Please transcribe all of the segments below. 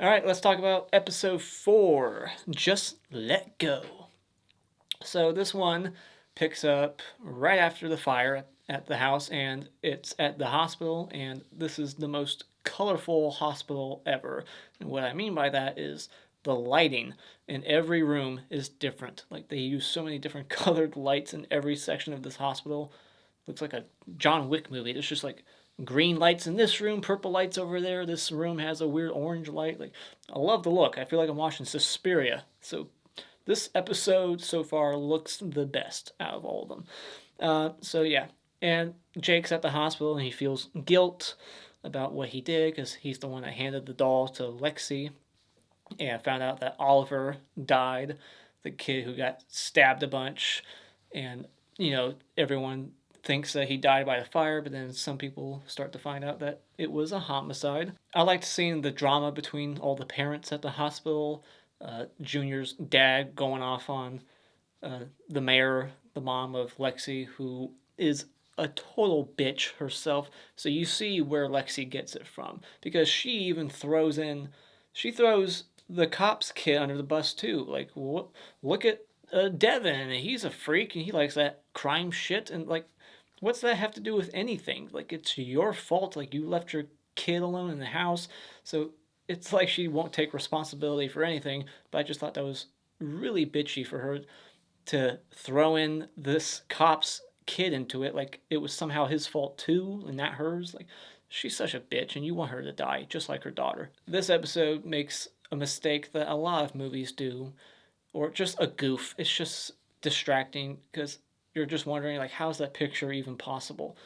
All right, let's talk about episode 4, Just Let Go. So this one picks up right after the fire at the house, and it's at the hospital, and this is the most colorful hospital ever. And what I mean by that is the lighting in every room is different. Like they use so many different colored lights in every section of this hospital. Looks like a John Wick movie. It's just like green lights in this room, purple lights over there. This room has a weird orange light. Like I love the look. I feel like I'm watching Suspiria. So this episode so far looks the best out of all of them. So yeah, and Jake's at the hospital and he feels guilt about what he did because he's the one that handed the doll to Lexi and found out that Oliver died, the kid who got stabbed a bunch, and everyone thinks that he died by the fire, but then some people start to find out that it was a homicide. I liked seeing the drama between all the parents at the hospital. Junior's dad going off on the mayor, the mom of Lexi, who is a total bitch herself. So you see where Lexi gets it from because she even she throws the cops kid under the bus too. Like, look at Devin, he's a freak and he likes that crime shit. And like, what's that have to do with anything? Like, it's your fault. Like, you left your kid alone in the house. So it's like she won't take responsibility for anything. But I just thought that was really bitchy for her to throw in this cop's kid into it. Like, it was somehow his fault too and not hers. Like, she's such a bitch and you want her to die just like her daughter. This episode makes a mistake that a lot of movies do, or just a goof. It's just distracting because you're just wondering, like, how's that picture even possible?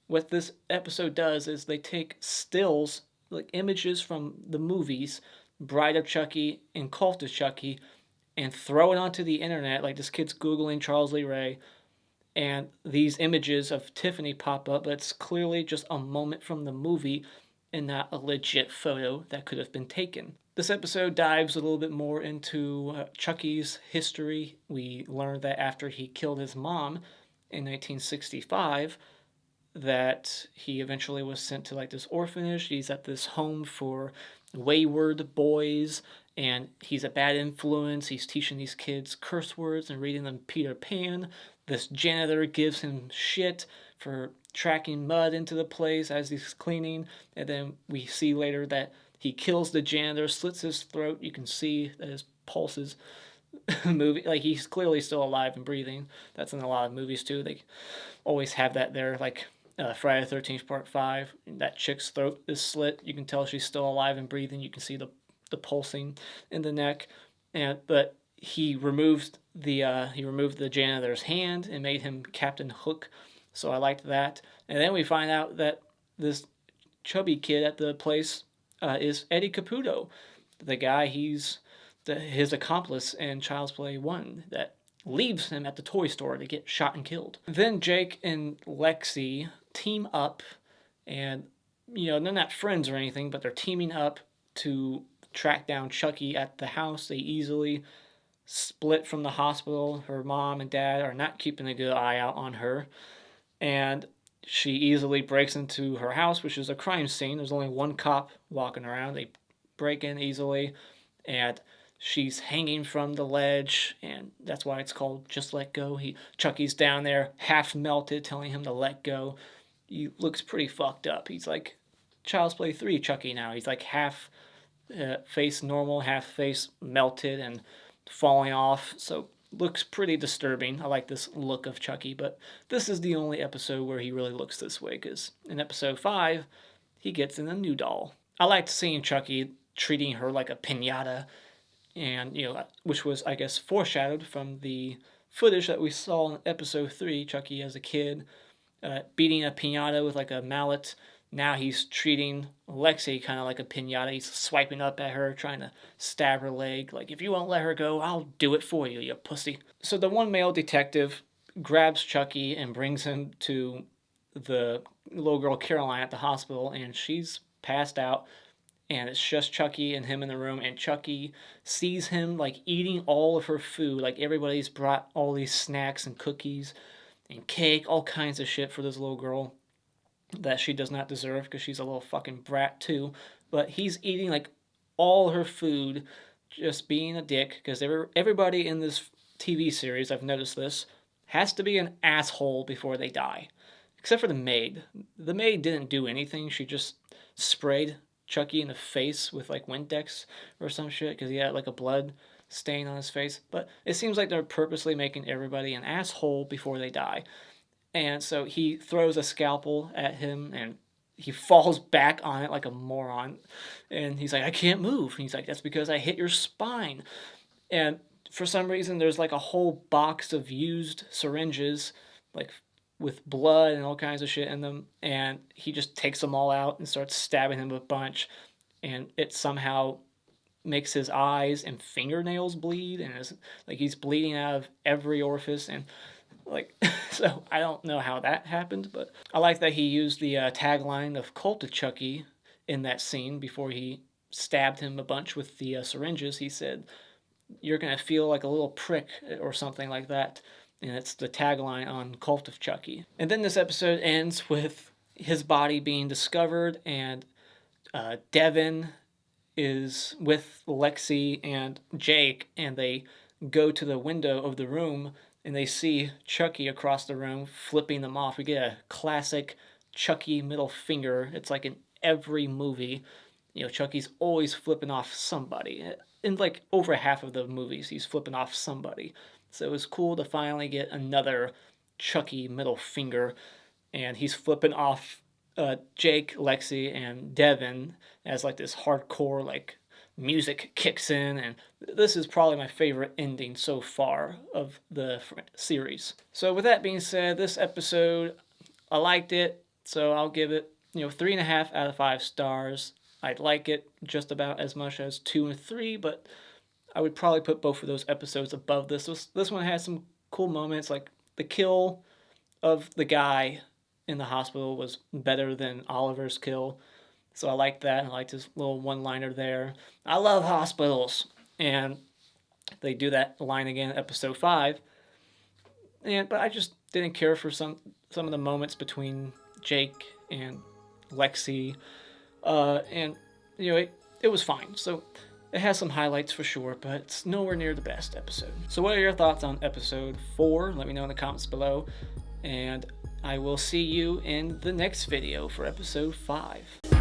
What this episode does is they take stills, like images from the movies, Bride of Chucky and Cult of Chucky, and throw it onto the internet. Like this kid's Googling Charles Lee Ray, and these images of Tiffany pop up, but it's clearly just a moment from the movie and not a legit photo that could have been taken. This episode dives a little bit more into Chucky's history. We learned that after he killed his mom in 1965, that he eventually was sent to like this orphanage. He's at this home for wayward boys, and he's a bad influence. He's teaching these kids curse words and reading them Peter Pan. This janitor gives him shit for tracking mud into the place as he's cleaning, and then we see later that he kills the janitor, slits his throat. You can see that his pulses moving. Like he's clearly still alive and breathing. That's in a lot of movies too. They always have that there. Like Friday the 13th Part 5, that chick's throat is slit. You can tell she's still alive and breathing. You can see the pulsing in the neck. But he removed the janitor's hand and made him Captain Hook. So I liked that. And then we find out that this chubby kid at the place is Eddie Caputo, the guy his accomplice in Child's Play 1 that leaves him at the toy store to get shot and killed. Then Jake and Lexi team up, and they're not friends or anything, but they're teaming up to track down Chucky at the house. They easily split from the hospital. Her mom and dad are not keeping a good eye out on her, and she easily breaks into her house, which is a crime scene. There's only one cop walking around. They break in easily, and she's hanging from the ledge, and that's why it's called Just Let Go. Chucky's down there, half melted, telling him to let go. He looks pretty fucked up. He's like Child's Play 3 Chucky now. He's like half face normal, half face melted and falling off. So looks pretty disturbing. I like this look of Chucky, but this is the only episode where he really looks this way, because in episode 5, he gets in a new doll. I liked seeing Chucky treating her like a piñata, and which was, I guess, foreshadowed from the footage that we saw in episode 3, Chucky as a kid, beating a piñata with like a mallet. Now he's treating Lexi kind of like a piñata. He's swiping up at her, trying to stab her leg. Like, if you won't let her go, I'll do it for you, you pussy. So the one male detective grabs Chucky and brings him to the little girl Caroline at the hospital, and she's passed out. And it's just Chucky and him in the room, and Chucky sees him like eating all of her food. Like everybody's brought all these snacks and cookies and cake, all kinds of shit for this little girl that she does not deserve because she's a little fucking brat too. But he's eating like all her food, just being a dick, because everybody in this TV series, I've noticed this, has to be an asshole before they die. Except for the maid. The maid didn't do anything. She just sprayed Chucky in the face with like Windex or some shit because he had like a blood stain on his face. But it seems like they're purposely making everybody an asshole before they die. And so he throws a scalpel at him and he falls back on it like a moron. And he's like, I can't move. And he's like, that's because I hit your spine. And for some reason, there's like a whole box of used syringes, like with blood and all kinds of shit in them, and he just takes them all out and starts stabbing him a bunch, and it somehow makes his eyes and fingernails bleed, and it's like he's bleeding out of every orifice, and like so I don't know how that happened, but I like that he used the tagline of Cult of Chucky in that scene before he stabbed him a bunch with the syringes. He said, "You're gonna feel like a little prick," or something like that. And it's the tagline on Cult of Chucky. And then this episode ends with his body being discovered, and Devin is with Lexi and Jake, and they go to the window of the room, and they see Chucky across the room flipping them off. We get a classic Chucky middle finger. It's like in every movie. You know, Chucky's always flipping off somebody. In like over half of the movies, he's flipping off somebody. So it was cool to finally get another Chucky middle finger, and he's flipping off Jake, Lexi, and Devin as like this hardcore like music kicks in, and this is probably my favorite ending so far of the series. So with that being said, this episode, I liked it, so I'll give it 3.5 out of 5 stars. I'd like it just about as much as 2 and 3, but I would probably put both of those episodes above this. This one has some cool moments, like the kill of the guy in the hospital was better than Oliver's kill. So I liked that. I liked his little one-liner there. I love hospitals. And they do that line again in episode 5. But I just didn't care for some of the moments between Jake and Lexi. It was fine. So it has some highlights for sure, but it's nowhere near the best episode. So what are your thoughts on episode 4? Let me know in the comments below. And I will see you in the next video for episode 5.